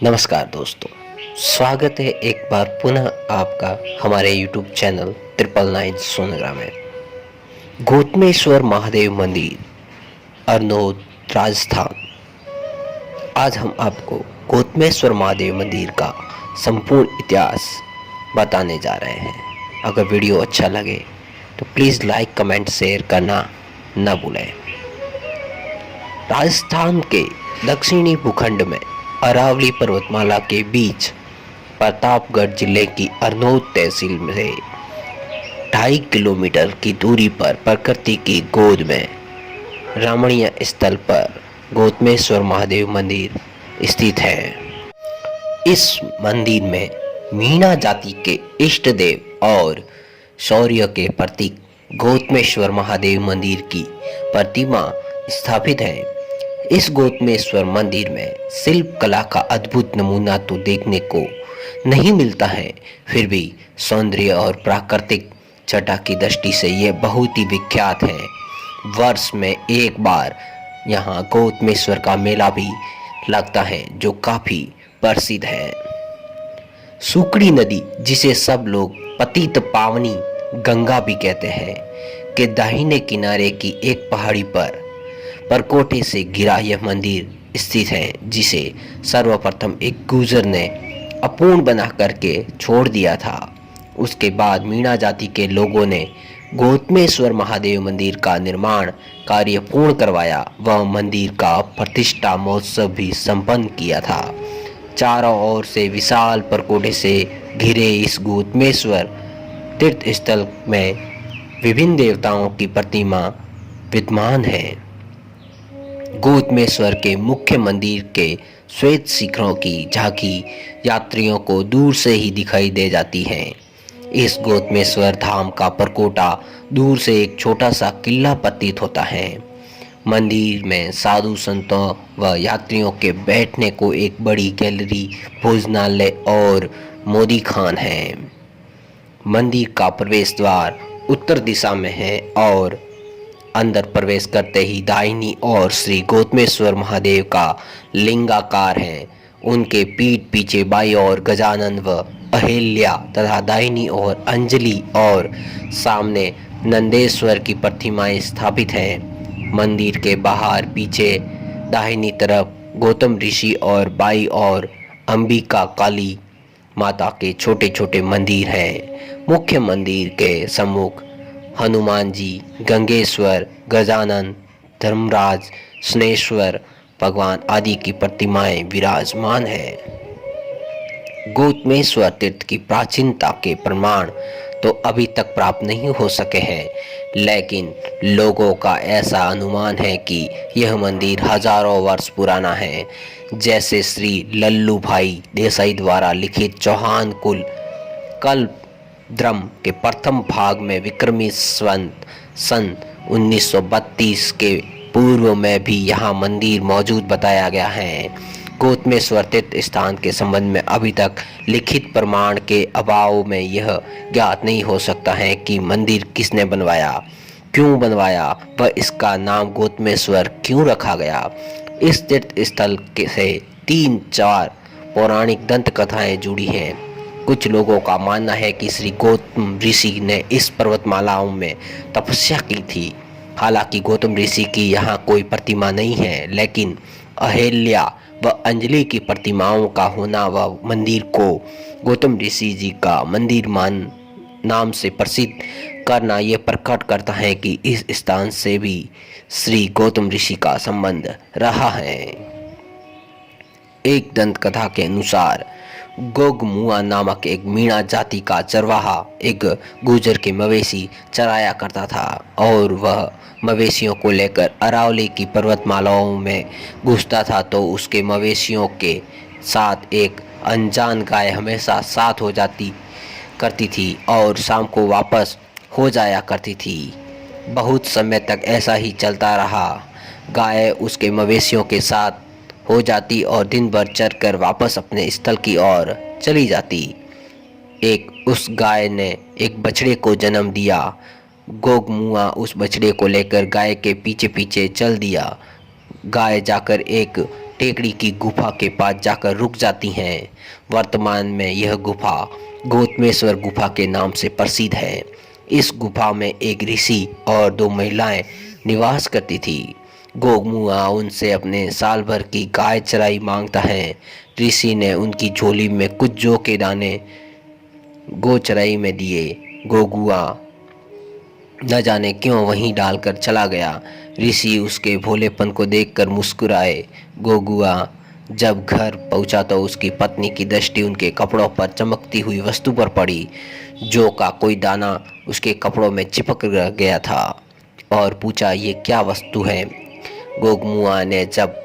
नमस्कार दोस्तों, स्वागत है एक बार पुनः आपका हमारे YouTube चैनल 999 सोनग्राम में। गौतमेश्वर महादेव मंदिर, अरनोद, राजस्थान। आज हम आपको गौतमेश्वर महादेव मंदिर का संपूर्ण इतिहास बताने जा रहे हैं। अगर वीडियो अच्छा लगे तो प्लीज़ लाइक, कमेंट, शेयर करना न भूलें। राजस्थान के दक्षिणी भूखंड में अरावली पर्वतमाला के बीच प्रतापगढ़ जिले की अरनोद तहसील से 2.5 किलोमीटर की दूरी पर प्रकृति की गोद में रमणीय स्थल पर गौतमेश्वर महादेव मंदिर स्थित है। इस मंदिर में मीणा जाति के इष्ट देव और शौर्य के प्रतीक गौतमेश्वर महादेव मंदिर की प्रतिमा स्थापित है। इस गौतमेश्वर मंदिर में शिल्प कला का अद्भुत नमूना तो देखने को नहीं मिलता है, फिर भी सौंदर्य और प्राकृतिक छटा की दृष्टि से यह बहुत ही विख्यात है। वर्ष में एक बार यहाँ गौतमेश्वर का मेला भी लगता है, जो काफी प्रसिद्ध है। सुकड़ी नदी, जिसे सब लोग पतित पावनी गंगा भी कहते हैं, के दाहिने किनारे की एक पहाड़ी पर परकोटे से घिरा यह मंदिर स्थित है, जिसे सर्वप्रथम एक गुर्जर ने अपूर्ण बना करके छोड़ दिया था। उसके बाद मीणा जाति के लोगों ने गौतमेश्वर महादेव मंदिर का निर्माण कार्य पूर्ण करवाया। वह मंदिर का प्रतिष्ठा महोत्सव भी संपन्न किया था। चारों ओर से विशाल परकोटे से घिरे इस गौतमेश्वर तीर्थ स्थल में विभिन्न देवताओं की प्रतिमा विद्यमान है। गौतमेश्वर के मुख्य मंदिर के श्वेत शिखरों की झांकी यात्रियों को दूर से ही दिखाई दे जाती है। इस गौतमेश्वर धाम का परकोटा दूर से एक छोटा सा किला प्रतीत होता है। मंदिर में साधु संतों व यात्रियों के बैठने को एक बड़ी गैलरी, भोजनालय और मोदी खान है। मंदिर का प्रवेश द्वार उत्तर दिशा में है और अंदर प्रवेश करते ही दाहिनी ओर श्री गौतमेश्वर महादेव का लिंगाकार है। उनके पीठ पीछे बाई ओर गजानन व अहिल्या तथा दाहिनी ओर अंजलि और सामने नंदेश्वर की प्रतिमाएं स्थापित हैं। मंदिर के बाहर पीछे दाहिनी तरफ गौतम ऋषि और बाई ओर अंबिका काली माता के छोटे छोटे मंदिर हैं। मुख्य मंदिर के सम्मुख हनुमान जी, गंगेश्वर, गजानन, धर्मराज, स्नेश्वर भगवान आदि की प्रतिमाएं विराजमान हैं। गौतमेश्वर तीर्थ की प्राचीनता के प्रमाण तो अभी तक प्राप्त नहीं हो सके हैं, लेकिन लोगों का ऐसा अनुमान है कि यह मंदिर हजारों वर्ष पुराना है। जैसे श्री लल्लू भाई देसाई द्वारा लिखित चौहान कुल कल्प द्रम के प्रथम भाग में विक्रमी सन 1932 के पूर्व में भी यहाँ मंदिर मौजूद बताया गया है। गौतमेश्वर तीर्थ स्थान के संबंध में अभी तक लिखित प्रमाण के अभाव में यह ज्ञात नहीं हो सकता है कि मंदिर किसने बनवाया, क्यों बनवाया व इसका नाम गौतमेश्वर क्यों रखा गया। इस तीर्थ स्थल से 3-4 पौराणिक दंत कथाएं जुड़ी हैं। कुछ लोगों का मानना है कि श्री गौतम ऋषि ने इस पर्वतमालाओं में तपस्या की थी। हालांकि गौतम ऋषि की यहाँ कोई प्रतिमा नहीं है, लेकिन अहिल्या व अंजलि की प्रतिमाओं का होना व मंदिर को गौतम ऋषि जी का मंदिर नाम से प्रसिद्ध करना यह प्रकट करता है कि इस स्थान से भी श्री गौतम ऋषि का संबंध रहा है। एक दंत कथा के अनुसार गोगमुआ नामक एक मीणा जाति का चरवाहा एक गुर्जर के मवेशी चराया करता था और वह मवेशियों को लेकर अरावली की पर्वतमालाओं में घुसता था, तो उसके मवेशियों के साथ एक अनजान गाय हमेशा साथ हो जाती करती थी और शाम को वापस हो जाया करती थी। बहुत समय तक ऐसा ही चलता रहा। गाय उसके मवेशियों के साथ हो जाती और दिन भर चरकर वापस अपने स्थल की ओर चली जाती। उस गाय ने एक बछड़े को जन्म दिया। गोगमुआ उस बछड़े को लेकर गाय के पीछे पीछे चल दिया। गाय जाकर एक टेकड़ी की गुफा के पास जाकर रुक जाती हैं। वर्तमान में यह गुफा गौतमेश्वर गुफा के नाम से प्रसिद्ध है। इस गुफा में एक ऋषि और दो महिलाएं निवास करती थी। गोगमुआ उनसे अपने साल भर की गाय चराई मांगता है। ऋषि ने उनकी झोली में कुछ जौ के दाने गौ चराई में दिए। गोगुआ न जाने क्यों वहीं डालकर चला गया। ऋषि उसके भोलेपन को देखकर मुस्कुराए। गोगुआ जब घर पहुंचा तो उसकी पत्नी की दृष्टि उनके कपड़ों पर चमकती हुई वस्तु पर पड़ी। जौ का कोई दाना उसके कपड़ों में चिपक गया था और पूछा, ये क्या वस्तु है? गोगमुआ ने जब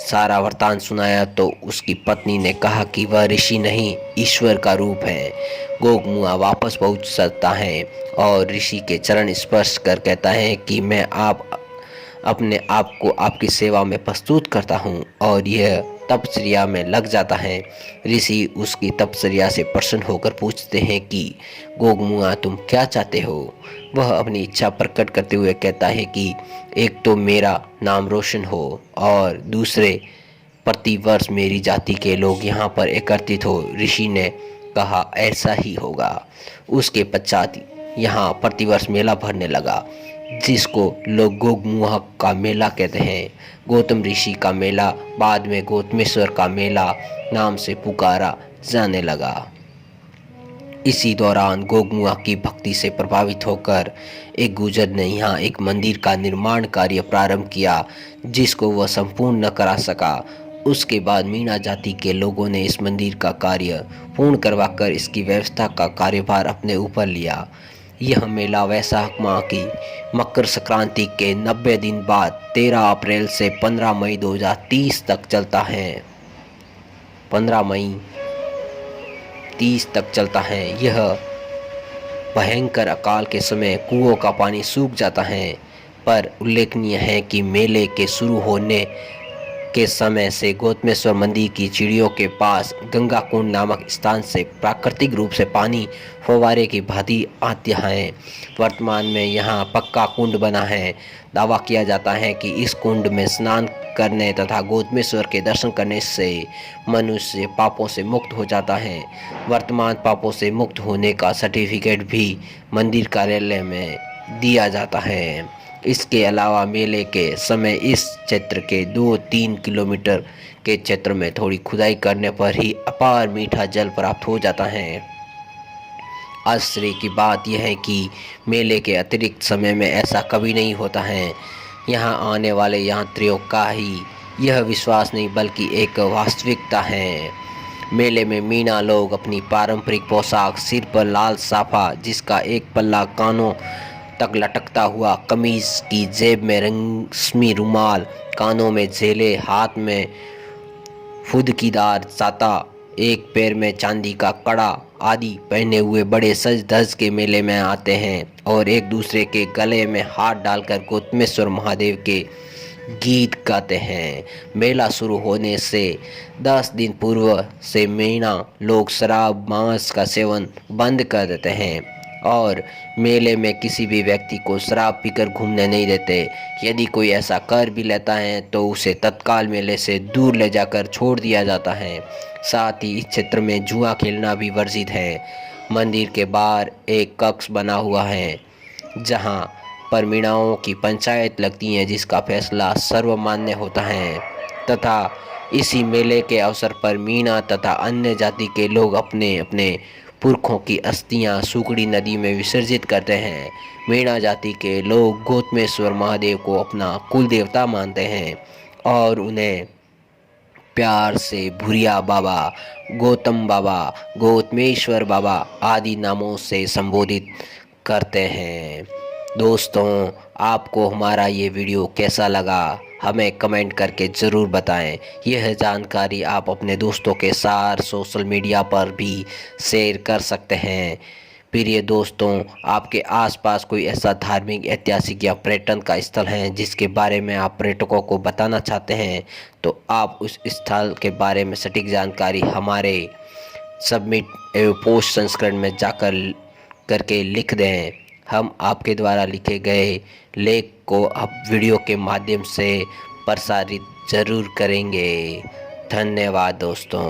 सारा वृतांत सुनाया तो उसकी पत्नी ने कहा कि वह ऋषि नहीं, ईश्वर का रूप है। गोगमुआ वापस पहुंच सकता है और ऋषि के चरण स्पर्श कर कहता है कि मैं अपने आप को आपकी सेवा में प्रस्तुत करता हूँ, और यह तपस्या में लग जाता है। ऋषि उसकी तपस्या से प्रसन्न होकर पूछते हैं कि गोगमुआ तुम क्या चाहते हो? वह अपनी इच्छा प्रकट करते हुए कहता है कि एक तो मेरा नाम रोशन हो और दूसरे प्रतिवर्ष मेरी जाति के लोग यहाँ पर एकत्रित हो। ऋषि ने कहा ऐसा ही होगा। उसके पश्चात यहाँ प्रतिवर्ष मेला भरने लगा, जिसको लोग गोगमुआ का मेला कहते हैं। गौतम ऋषि का मेला बाद में गौतमेश्वर का मेला नाम से पुकारा जाने लगा। इसी दौरान गोगमुआ की भक्ति से प्रभावित होकर एक गुर्जर ने यहाँ एक मंदिर का निर्माण कार्य प्रारंभ किया, जिसको वह संपूर्ण न करा सका। उसके बाद मीणा जाति के लोगों ने इस मंदिर का कार्य पूर्ण करवाकर इसकी व्यवस्था का कार्यभार अपने ऊपर लिया। यह मेला वैशाख माह की मकर संक्रांति के 90 दिन बाद 13 अप्रैल से 15 मई 2030 तक चलता है। 15 मई 30 तक चलता है। यह भयंकर अकाल के समय कुओं का पानी सूख जाता है, पर उल्लेखनीय है कि मेले के शुरू होने के समय से गौतमेश्वर मंदिर की सीढ़ियों के पास गंगा कुंड नामक स्थान से प्राकृतिक रूप से पानी फव्वारे की भांति आता है। वर्तमान में यहाँ पक्का कुंड बना है। दावा किया जाता है कि इस कुंड में स्नान करने तथा गौतमेश्वर के दर्शन करने से मनुष्य पापों से मुक्त हो जाता है। वर्तमान पापों से मुक्त होने का सर्टिफिकेट भी मंदिर कार्यालय में दिया जाता है। इसके अलावा मेले के समय इस क्षेत्र के 2-3 किलोमीटर के क्षेत्र में थोड़ी खुदाई करने पर ही अपार मीठा जल प्राप्त हो जाता है। आश्चर्य की बात यह है कि मेले के अतिरिक्त समय में ऐसा कभी नहीं होता है। यहाँ आने वाले यात्रियों का ही यह विश्वास नहीं बल्कि एक वास्तविकता है। मेले में मीणा लोग अपनी पारंपरिक पोशाक, सिर पर लाल साफा जिसका एक पल्ला कानों तक लटकता हुआ, कमीज की जेब में रश्मि रुमाल, कानों में झेले, हाथ में फुदकीदार छाता, एक पैर में चांदी का कड़ा आदि पहने हुए बड़े सज धज के मेले में आते हैं और एक दूसरे के गले में हाथ डालकर गौतमेश्वर महादेव के गीत गाते हैं। मेला शुरू होने से 10 दिन पूर्व से मीणा लोग शराब मांस का सेवन बंद कर देते हैं और मेले में किसी भी व्यक्ति को शराब पीकर घूमने नहीं देते। यदि कोई ऐसा कर भी लेता है तो उसे तत्काल मेले से दूर ले जाकर छोड़ दिया जाता है। साथ ही इस क्षेत्र में जुआ खेलना भी वर्जित है। मंदिर के बाहर एक कक्ष बना हुआ है जहां पर मीणाओं की पंचायत लगती है, जिसका फैसला सर्वमान्य होता है तथा इसी मेले के अवसर पर मीणा तथा अन्य जाति के लोग अपने अपने पुरखों की अस्थियां सुकड़ी नदी में विसर्जित करते हैं। मीणा जाति के लोग गौतमेश्वर महादेव को अपना कुल देवता मानते हैं और उन्हें प्यार से भुरिया बाबा, गौतम बाबा, गौतमेश्वर बाबा आदि नामों से संबोधित करते हैं। दोस्तों, आपको हमारा ये वीडियो कैसा लगा हमें कमेंट करके ज़रूर बताएं। यह जानकारी आप अपने दोस्तों के साथ सोशल मीडिया पर भी शेयर कर सकते हैं। प्रिय दोस्तों, आपके आसपास कोई ऐसा धार्मिक, ऐतिहासिक या पर्यटन का स्थल है जिसके बारे में आप पर्यटकों को बताना चाहते हैं तो आप उस स्थल के बारे में सटीक जानकारी हमारे सबमिट एवं पोस्ट संस्करण में जाकर करके लिख दें। हम आपके द्वारा लिखे गए लेख को अब वीडियो के माध्यम से प्रसारित ज़रूर करेंगे। धन्यवाद दोस्तों।